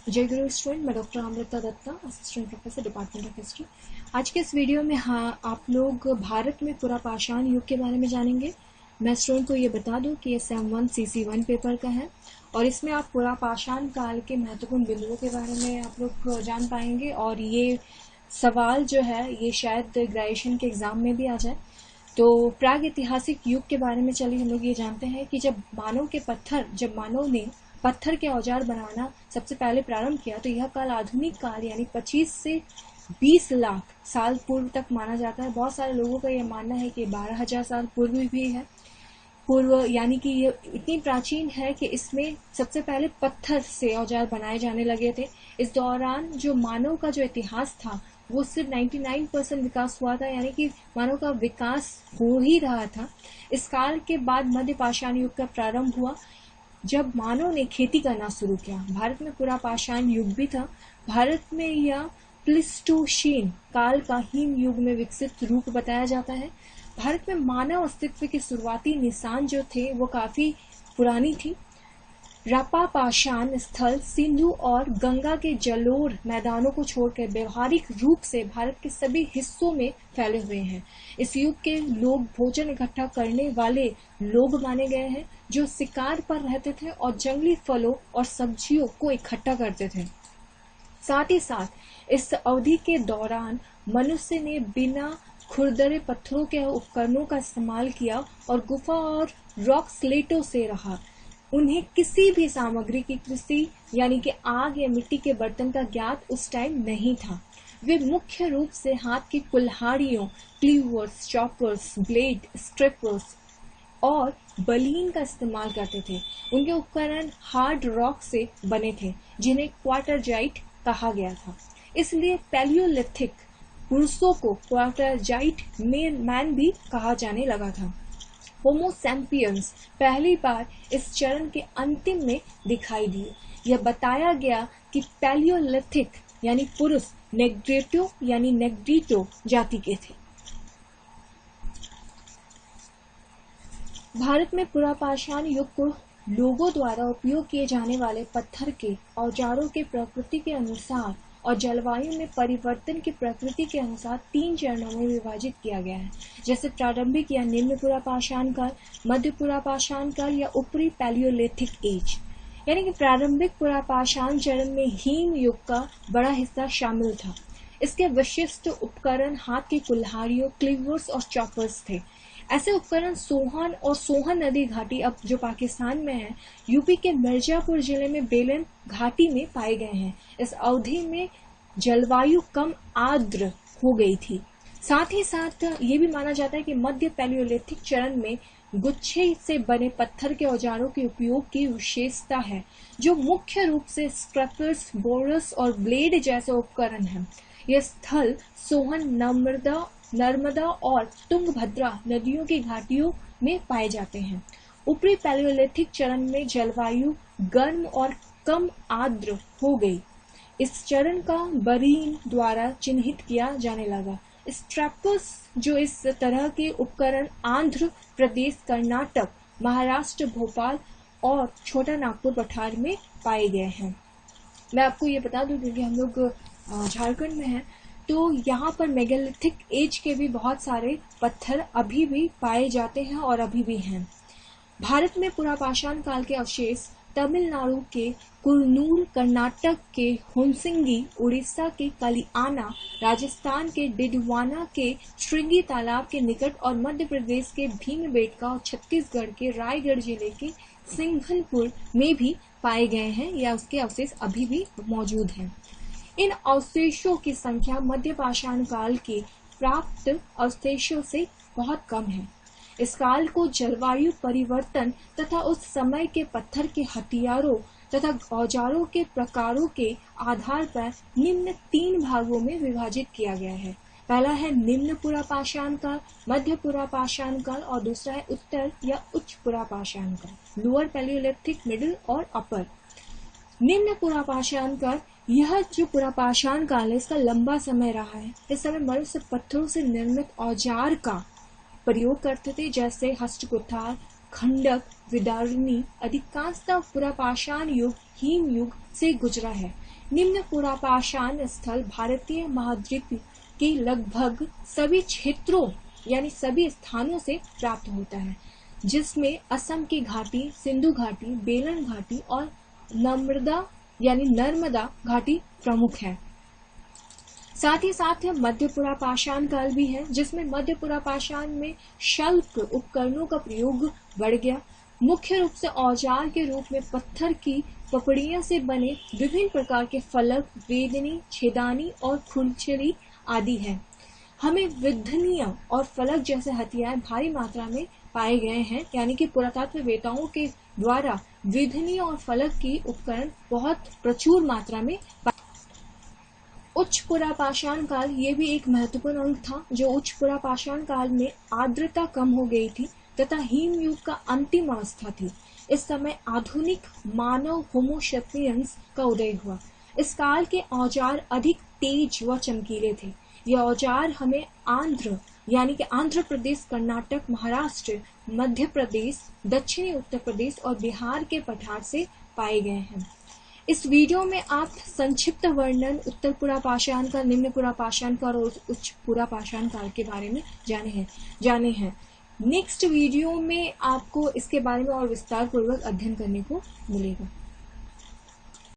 जय गुरु स्टूडेंट, मैं doctor Amrita Datta, assistant professor, department of history. आज के इस वीडियो में आप लोग भारत में पुरापाषाण युग के बारे में जानेंगे। मैं स्टूडेंट को ये बता दूं कि ये सेम 1 CC1 पेपर का है और इसमें आप पुरापाषाण काल के महत्वपूर्ण बिंदुओं के बारे में आप लोग जान पाएंगे। और ये सवाल जो है ये शायद ग्रेजुएशन के एग्जाम में भी आ जाए। तो प्राग ऐतिहासिक युग के बारे में चलिए हम लोग ये जानते हैं कि जब मानव ने पत्थर के औजार बनाना सबसे पहले प्रारंभ किया तो यह काल आधुनिक काल यानी 25 से 20 लाख साल पूर्व तक माना जाता है। बहुत सारे लोगों का यह मानना है कि 12,000 साल पूर्व भी है। यानी कि ये इतनी प्राचीन है कि इसमें सबसे पहले पत्थर से औजार बनाए जाने लगे थे। इस दौरान जो मानव का जो इतिहास था वो सिर्फ 99% विकास हुआ था, यानी कि मानव का विकास हो ही रहा था। इस काल के बाद मध्य पाषाण युग का प्रारंभ हुआ जब मानव ने खेती करना शुरू किया। भारत में पुरापाषाण युग भी था। भारत में यह प्लीस्टोसीन काल का हिम युग में विकसित रूप बताया जाता है। भारत में मानव अस्तित्व के शुरुआती निशान जो थे वो काफी पुरानी थी। रापापाषाण स्थल सिंधु और गंगा के जलोढ़ मैदानों को छोड़कर व्यवहारिक रूप से भारत के सभी हिस्सों में फैले हुए हैं। इस युग के लोग भोजन इकट्ठा करने वाले लोग माने गए हैं जो शिकार पर रहते थे और जंगली फलों और सब्जियों को इकट्ठा करते थे। साथ ही साथ इस अवधि के दौरान मनुष्य ने बिना खुरदरे पत्थरों के उपकरणों का इस्तेमाल किया और गुफा और रॉक स्लेटों से रहा। उन्हें किसी भी सामग्री की कृषि यानी कि आग या मिट्टी के बर्तन का ज्ञात उस टाइम नहीं था। वे मुख्य रूप से हाथ की कुल्हाड़ियों, क्लीवर्स, चॉपर्स, ब्लेड, स्ट्रिपर्स और बलीन का इस्तेमाल करते थे। उनके उपकरण हार्ड रॉक से बने थे जिन्हें क्वार्टरजाइट कहा गया था। इसलिए पैलियोलिथिक पुरुषों को क्वार्टरजाइट मैन भी कहा जाने लगा था। होमो सैपियंस पहली बार इस चरण के अंतिम में दिखाई दिए। यह बताया गया कि पैलियोलिथिक यानी पुरुष नेग्रिटो जाति के थे। भारत में पुरापाषाण युग को लोगों द्वारा उपयोग किए जाने वाले पत्थर के औजारों के प्रकृति के अनुसार और जलवायु में परिवर्तन की प्रकृति के अनुसार 3 चरणों में विभाजित किया गया है, जैसे प्रारंभिक या निम्न पुरापाषाण काल, मध्य पुरापाषाण काल या ऊपरी पैलियोलिथिक एज। यानी कि प्रारंभिक पुरापाषाण चरण में हिम युग का बड़ा हिस्सा शामिल था। इसके विशिष्ट उपकरण हाथ की कुल्हाड़ियों, क्लीवर्स और चॉपर्स थे। ऐसे उपकरण सोहन नदी घाटी, अब जो पाकिस्तान में है, यूपी के मिर्जापुर जिले में बेलन घाटी में पाए गए हैं। इस अवधि में जलवायु कम आर्द्र हो गई थी। साथ ही साथ ये भी माना जाता है कि मध्य पैलियोलिथिक चरण में गुच्छे से बने पत्थर के औजारों के उपयोग की विशेषता है, जो मुख्य रूप से स्क्रैपर्स, बोरस और ब्लेड जैसे उपकरण हैं। यह स्थल सोहन, नर्मदा और तुंगभद्रा नदियों की घाटियों में पाए जाते हैं। ऊपरी पैलियोलिथिक चरण में जलवायु गर्म और कम आर्द्र हो गई। इस चरण का बरीन द्वारा चिन्हित किया जाने लगा। स्ट्रैपर्स जो इस तरह के उपकरण आंध्र प्रदेश, कर्नाटक, महाराष्ट्र, भोपाल और छोटा नागपुर पठार में पाए गए हैं। मैं आपको ये बता दूं क्योंकि हम लोग झारखंड में हैं, तो यहाँ पर मेगालिथिक एज के भी बहुत सारे पत्थर अभी भी पाए जाते हैं और अभी भी हैं। भारत में पुरापाषाण काल के अवशेष तमिलनाडु के कुरनूल, कर्नाटक के हुनसिंगी, उड़ीसा के कलियाना, राजस्थान के डिडवाना के श्रृंगी तालाब के निकट और मध्य प्रदेश के भीमबेटका और छत्तीसगढ़ के रायगढ़ जिले के सिंघनपुर में भी पाए गए हैं या उसके अवशेष अभी भी मौजूद हैं। इन अवशेषों की संख्या मध्य पाषाण काल के प्राप्त अवशेषों से बहुत कम है। इस काल को जलवायु परिवर्तन तथा उस समय के पत्थर के हथियारों तथा औजारों के प्रकारों के आधार पर निम्न 3 भागों में विभाजित किया गया है। पहला है निम्न पुरापाषाण काल, मध्य पुरापाषाण काल और दूसरा है उत्तर या उच्च पुरापाषाण काल, लोअर पैलियोलिथिक, मिडिल और अपर। निम्न पुरापाषाण काल, यह जो पुरापाषाण काल है इसका लंबा समय रहा है। इस समय मनुष्य पत्थरों से निर्मित औजार का प्रयोग करते थे, जैसे हस्तकुठार, खंडक, विदारणी। अधिकांशतः पुरापाषाण युग हिम युग से गुजरा है। निम्न पुरापाषाण स्थल भारतीय महाद्वीप के लगभग सभी क्षेत्रों यानी सभी स्थानों से प्राप्त होता है, जिसमें असम की घाटी, सिंधु घाटी, बेलन घाटी और नर्मदा घाटी प्रमुख है। साथ ही साथ मध्य पुरापाषाण काल भी है, जिसमें मध्य पुरापाषाण में शल्क उपकरणों का प्रयोग बढ़ गया। मुख्य रूप से औजार के रूप में पत्थर की पपड़ियों से बने विभिन्न प्रकार के फलक, वेदनी, छेदानी और खुरचरी आदि है। हमें विद्धनीय और फलक जैसे हथियार भारी मात्रा में पाए गए हैं, यानी कि पुरातत्ववेत्ताओं के द्वारा विद्धनीय और फलक की उपकरण बहुत प्रचुर मात्रा में। उच्च पुरापाषाण काल ये भी एक महत्वपूर्ण अंग था, जो उच्च पुरापाषाण काल में आर्द्रता कम हो गई थी तथा हिम युग का अंतिम अवस्था थी। इस समय आधुनिक मानव होमो सेपियंस का उदय हुआ। इस काल के औजार अधिक तेज व चमकीले थे। ये औजार हमें आंध्र प्रदेश, कर्नाटक, महाराष्ट्र, मध्य प्रदेश, दक्षिणी उत्तर प्रदेश और बिहार के पठार से पाए गए हैं। इस वीडियो में आप संक्षिप्त वर्णन उत्तर पुरापाषाण काल, निम्न पुरापाषाण काल और उच्च पुरापाषाण काल के बारे में जाने हैं। नेक्स्ट वीडियो में आपको इसके बारे में और विस्तार पूर्वक अध्ययन करने को मिलेगा।